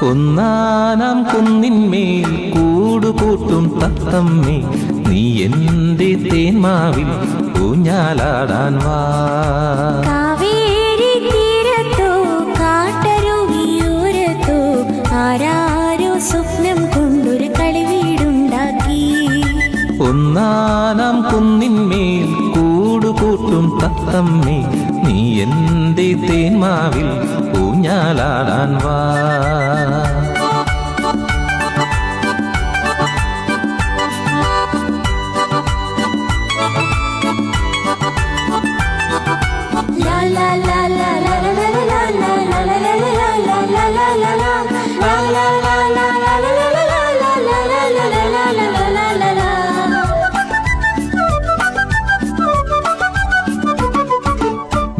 ഒന്നാനാം കുന്നിന്മേൽ കൂടുകൂട്ടും തത്തമ്മേ, നീ എന്റെ തേന്മാവിൽ ഊഞ്ഞാലാടാൻ വാ. കാവേരി തീരത്തോ കാട്ടരുവിയോരത്തോ ആരാരോ സ്വപ്നം കൊണ്ടൊരു കളിവീടുണ്ടാക്കി. ഒന്നാനാം കുന്നിന്മേൽ കൂടുകൂട്ടും തത്തമ്മേ, നീ എന്റെ തേന്മാവിൽ ഊഞ്ഞാലാടാൻ വാ.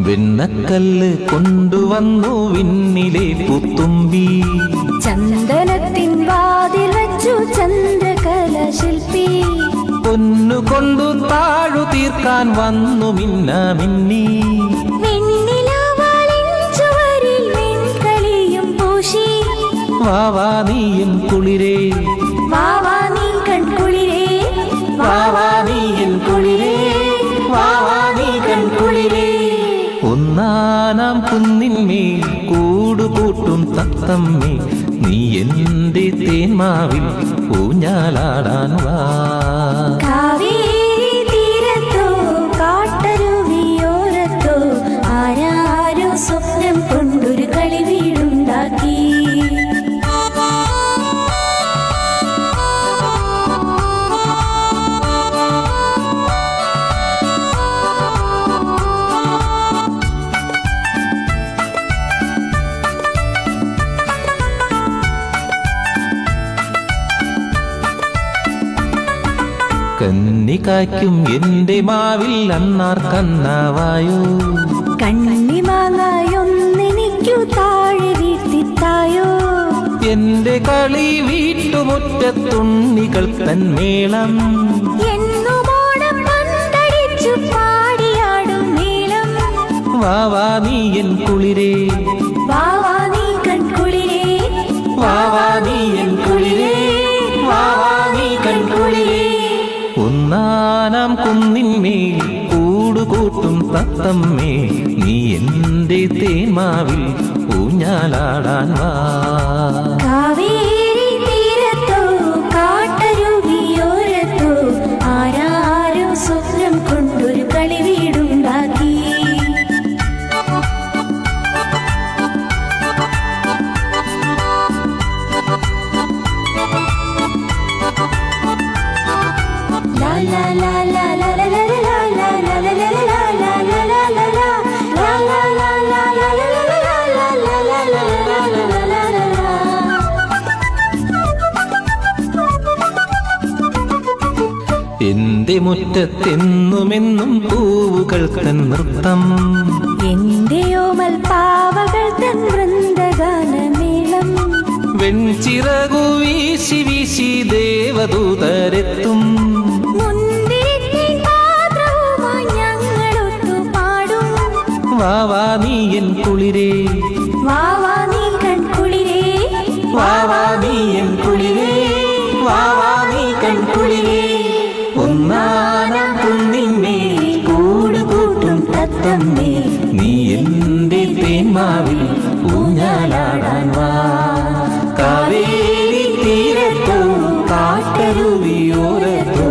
വെണ്ണക്കല്ല് കൊണ്ടുവന്നു വിണ്ണിലെ പുത്തുമ്പി, ചന്ദനത്തിൻ വാതിൽ വച്ചു ചന്ദ്രകല ശില്പി. പൊന്നുകൊണ്ടു താഴു തീർക്കാൻ വന്നു മിന്ന മിന്നി. ചുവരിൽ വെൺകളിയും പൂശി. വാവാ നീയൻ കുളിരേ, വാവാ നീ കൺകുളിരേ, വാവാ നീയൻ കുളിരേ, വാവാ നീ കൺകുളിരേ. ഒന്നാനാം കുന്നിന്മേൽ കൂടുകൂട്ടും തത്തമ്മേ, നീ എന്റെ തേന്മാവിൽ ഊഞ്ഞാലാടാൻ വാ. കാവേരി തീരത്തോ കാട്ടരുവിയോരത്തോ ആരാരോ സ്വപ്നം കൊണ്ടൊരു കളിവീടുണ്ടാക്കി. കന്നിക്കായ്ക്കും എന്റെ മാവിൽ അണ്ണാർ കന്നാവായോ. കണ്ണിമാങ്ങായൊന്നെനിക്കു താഴെ വീഴ്ത്തിത്തായോ. എന്റെ കളി വീട്ടുമുറ്റത്തുണ്ണികൾ തന്മേളം. എന്നുമോണം പന്തടിച്ചു പാടിയാടും മേളം. വാവാ നീയൻ കുളിരേ, വാവാ നീ കൺകുളിരേ, വാവാ നീയൻ കുളിരേ, വാവാ നീ കൺകുളിരേ. ഒന്നാനാം കുന്നിന്മേൽ കൂടുകൂട്ടും തത്തമ്മേ, നീ എന്റെ തേന്മാവിൽ ഊഞ്ഞാലാടാൻ വാ. കാവേരി തീരത്തോ കാട്ടരുവിയോരത്തോ ആരാരോ സ്വപ്നം കൊണ്ടൊരു കളിവീടുണ്ടാക്കി. എന്റെ മുറ്റത്തെന്നുമെന്നും പൂവുകൾ തൻ നൃത്തം. എന്റെ ഓമൽ പാവകൾ തൻ വൃന്ദഗാനമേളം. വെൺചിറകു വീശി വീശി ദേവദൂതരെത്തും. വാവാ നീയൻ കുളിരേ, വാവാ നീ കൺകുളിരേ, വാവാ നീയൻ കുളിരേ, വാവാ നീ കൺകുളിരേ. ഒന്നാനാം കുന്നിന്മേൽ കൂടുകൂട്ടും തത്തമ്മേ, നീ എന്റെ തേന്മാവിൽ ഊഞ്ഞാലാടാൻ വാ. കാവേരി തീരത്തോ കാട്ടരുവിയോരത്തോ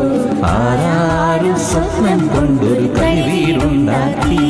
ആരാരും സ്വപ്നം കൊണ്ടൊരു കളിവീടുണ്ടാക്കി.